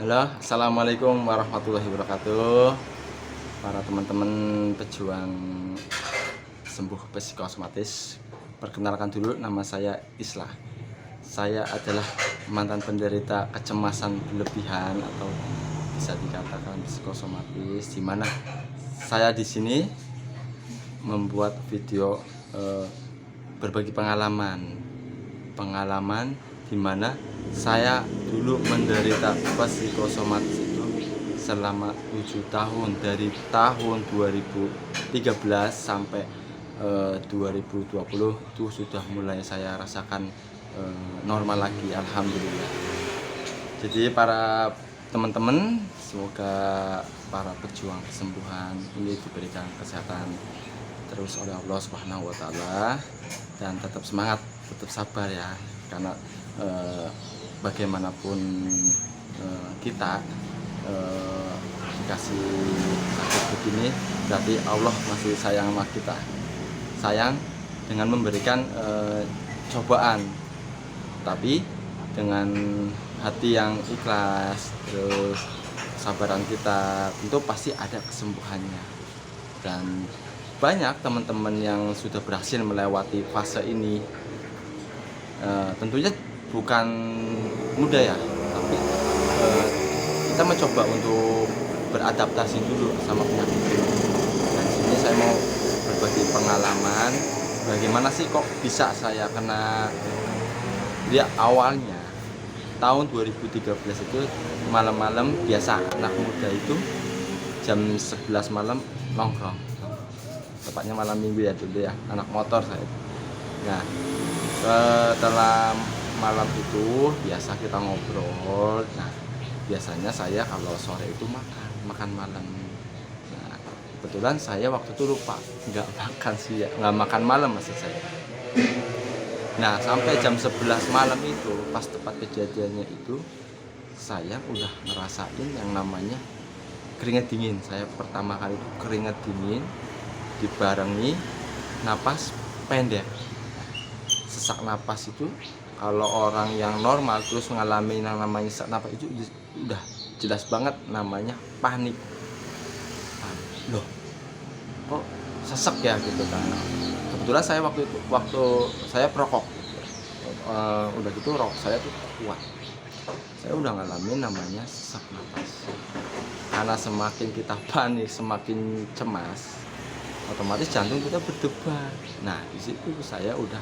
Halo, assalamualaikum warahmatullahi wabarakatuh. Para teman-teman pejuang sembuh psikosomatis, perkenalkan dulu, nama saya Islah. Saya adalah mantan penderita kecemasan berlebihan atau bisa dikatakan psikosomatis, di mana saya di sini membuat video berbagi pengalaman di mana saya dulu menderita psikosomatis itu selama 7 tahun, dari tahun 2013 sampai 2020 itu sudah mulai saya rasakan normal lagi, alhamdulillah. Jadi para teman-teman, semoga para pejuang kesembuhan ini diberikan kesehatan terus oleh Allah Subhanahu wa taala, dan tetap semangat, tetap sabar ya, karena bagaimanapun kita dikasih sakit begini, berarti Allah masih sayang sama kita, sayang dengan memberikan cobaan, tapi dengan hati yang ikhlas, terus sabaran kita, tentu pasti ada kesembuhannya. Dan banyak teman-teman yang sudah berhasil melewati fase ini. Tentunya bukan mudah ya, tapi kita mencoba untuk beradaptasi dulu sama penyakit ini. Dan di sini saya mau berbagi pengalaman bagaimana sih kok bisa saya kena. Dia awalnya tahun 2013 itu malam-malam biasa anak muda itu jam 11 malam nongkrong, tepatnya malam minggu ya dulu ya, anak motor saya. Nah, setelah malam itu biasa kita ngobrol. Nah, biasanya saya kalau sore itu makan malam. Nah, kebetulan saya waktu itu lupa nggak makan sih ya, nggak makan malam maksud saya. Nah, sampai jam 11 malam itu, pas tepat kejadiannya itu, saya udah ngerasain yang namanya keringat dingin. Saya pertama kali itu keringat dingin dibarengi napas pendek. Sesak napas itu kalau orang yang normal terus mengalami yang namanya sesak napas itu udah jelas banget namanya panik. Loh, kok sesek ya gitu kan. Kebetulan saya waktu saya perokok, udah gitu rokok saya tuh kuat. Saya udah ngalamin namanya sesak napas. Karena semakin kita panik, semakin cemas, otomatis jantung kita berdebar. Nah, di situ saya udah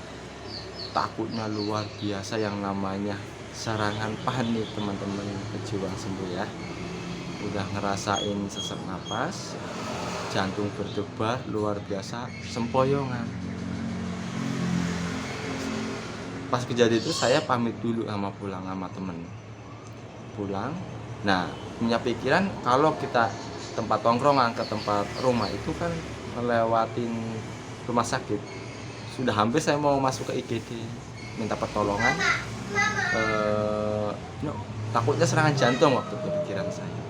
takutnya luar biasa, yang namanya serangan panik, teman-teman pejuang sembuh ya. Udah ngerasain sesak napas, jantung berdebar luar biasa, sempoyongan. Pas kejadian itu saya pamit dulu pulang sama temen, pulang. Nah, punya pikiran kalau kita tempat tongkrongan ke tempat rumah itu kan melewatin rumah sakit. Sudah hampir saya mau masuk ke IGD minta pertolongan, takutnya serangan jantung waktu itu pikiran saya.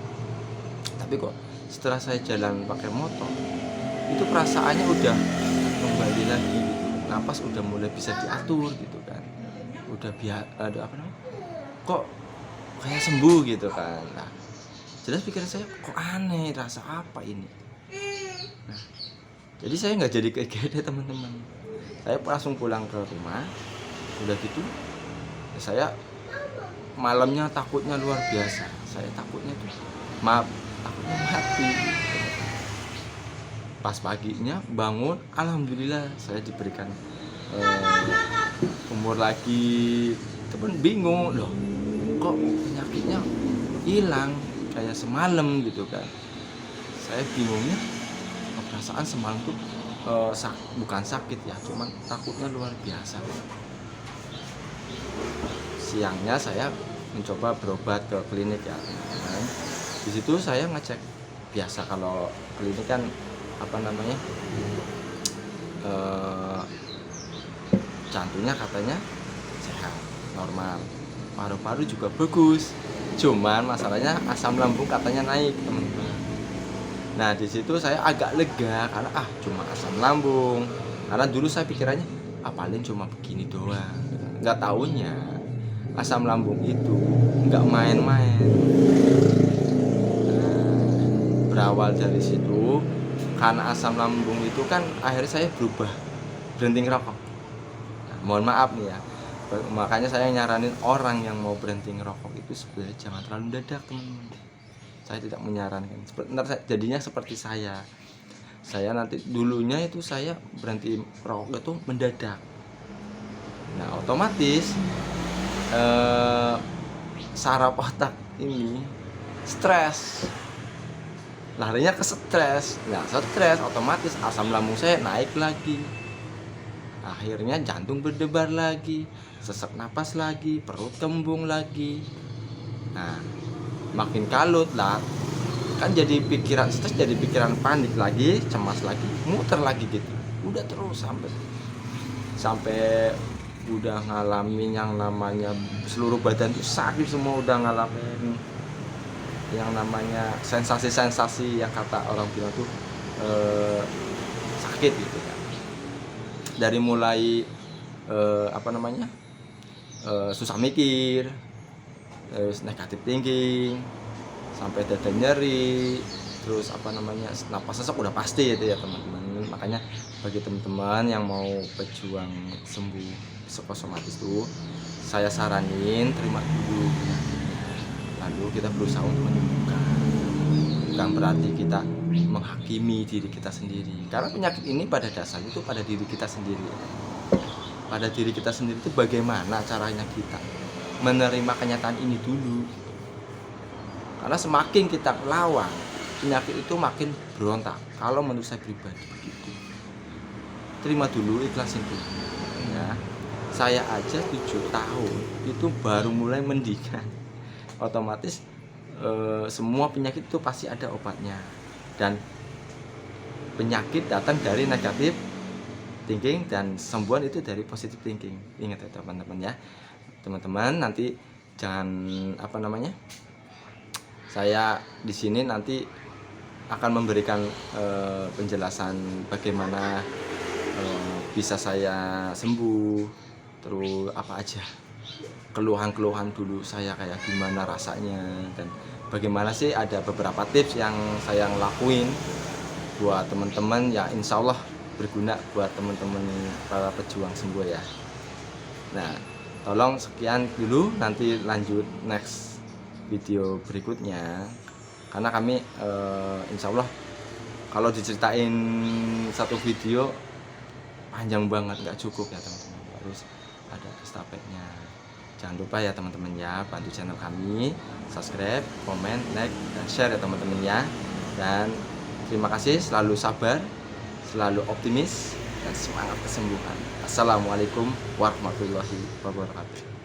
Tapi kok setelah saya jalan pakai motor, itu perasaannya udah kembali lagi gitu. Napas udah mulai bisa diatur gitu kan. Udah ada apa namanya? Kok kayak sembuh gitu kan. Nah, jelas pikiran saya kok aneh, rasa apa ini. Nah, jadi saya nggak jadi ke IGD teman-teman. Saya langsung pulang ke rumah. Udah gitu, saya malamnya takutnya luar biasa. Saya takutnya tuh takutnya mati. Pas paginya bangun, alhamdulillah saya diberikan umur lagi. Temen bingung, loh kok penyakitnya hilang kayak semalam gitu kan. Saya bingungnya, perasaan semalam tuh bukan sakit ya, cuman takutnya luar biasa. Siangnya saya mencoba berobat ke klinik ya, kan. Di situ saya ngecek, biasa kalau klinik kan jantungnya katanya sehat, normal, paru-paru juga bagus, cuman masalahnya asam lambung katanya naik, teman-teman. Nah, di situ saya agak lega karena cuma asam lambung, karena dulu saya pikirannya paling cuma begini doang, nggak taunya asam lambung itu nggak main-main. Berawal dari situ, karena asam lambung itu kan akhirnya saya berubah berhenti ngerokok. Nah, mohon maaf nih ya, makanya saya nyaranin orang yang mau berhenti ngerokok itu sebenarnya jangan terlalu mendadak, teman-teman. Saya tidak menyarankan jadinya seperti saya nanti dulunya itu saya berhenti rokok itu mendadak. Nah otomatis saraf otak ini stres, larinya ke stres. Nah stres otomatis asam lambung saya naik lagi, akhirnya jantung berdebar lagi, sesak napas lagi, perut kembung lagi. Nah makin kalut lah, kan jadi pikiran stres, jadi pikiran panik lagi, cemas lagi, muter lagi gitu. Udah terus sampai udah ngalamin yang namanya seluruh badan tuh sakit semua, udah ngalamin yang namanya sensasi-sensasi yang kata orang bilang tuh sakit gitu kan. Dari mulai susah mikir, terus negatif thinking, sampai dada nyeri, terus napas sesak udah pasti itu ya teman-teman. Makanya bagi teman-teman yang mau berjuang sembuh psikosomatis tuh, saya saranin terima dulu penyakitnya, lalu kita berusaha untuk menyembuhkan. Bukan berarti kita menghakimi diri kita sendiri, karena penyakit ini pada dasarnya itu pada diri kita sendiri. Pada diri kita sendiri itu bagaimana caranya kita menerima kenyataan ini dulu. Karena semakin kita lawan penyakit itu makin berontak. Kalau menurut saya pribadi begitu. Terima dulu, ikhlasin dulu. Ya. Saya aja 7 tahun itu baru mulai mendingan. Otomatis semua penyakit itu pasti ada obatnya. Dan penyakit datang dari negatif thinking dan sembuhan itu dari positive thinking. Ingat ya teman-teman ya. Teman-teman nanti jangan saya di sini nanti akan memberikan penjelasan bagaimana bisa saya sembuh, terus apa aja keluhan-keluhan dulu saya kayak gimana rasanya, dan bagaimana sih ada beberapa tips yang saya ngelakuin buat teman-teman ya, insya Allah berguna buat teman-teman para pejuang sembuh ya. Nah tolong sekian dulu, nanti lanjut next video berikutnya, karena kami insya Allah kalau diceritain satu video panjang banget, nggak cukup ya teman-teman, harus ada estafetnya. Jangan lupa ya teman-teman ya, bantu channel kami, subscribe, komen, like, dan share ya teman-teman ya. Dan terima kasih, selalu sabar, selalu optimis, dan semangat kesembuhan. Assalamualaikum warahmatullahi wabarakatuh.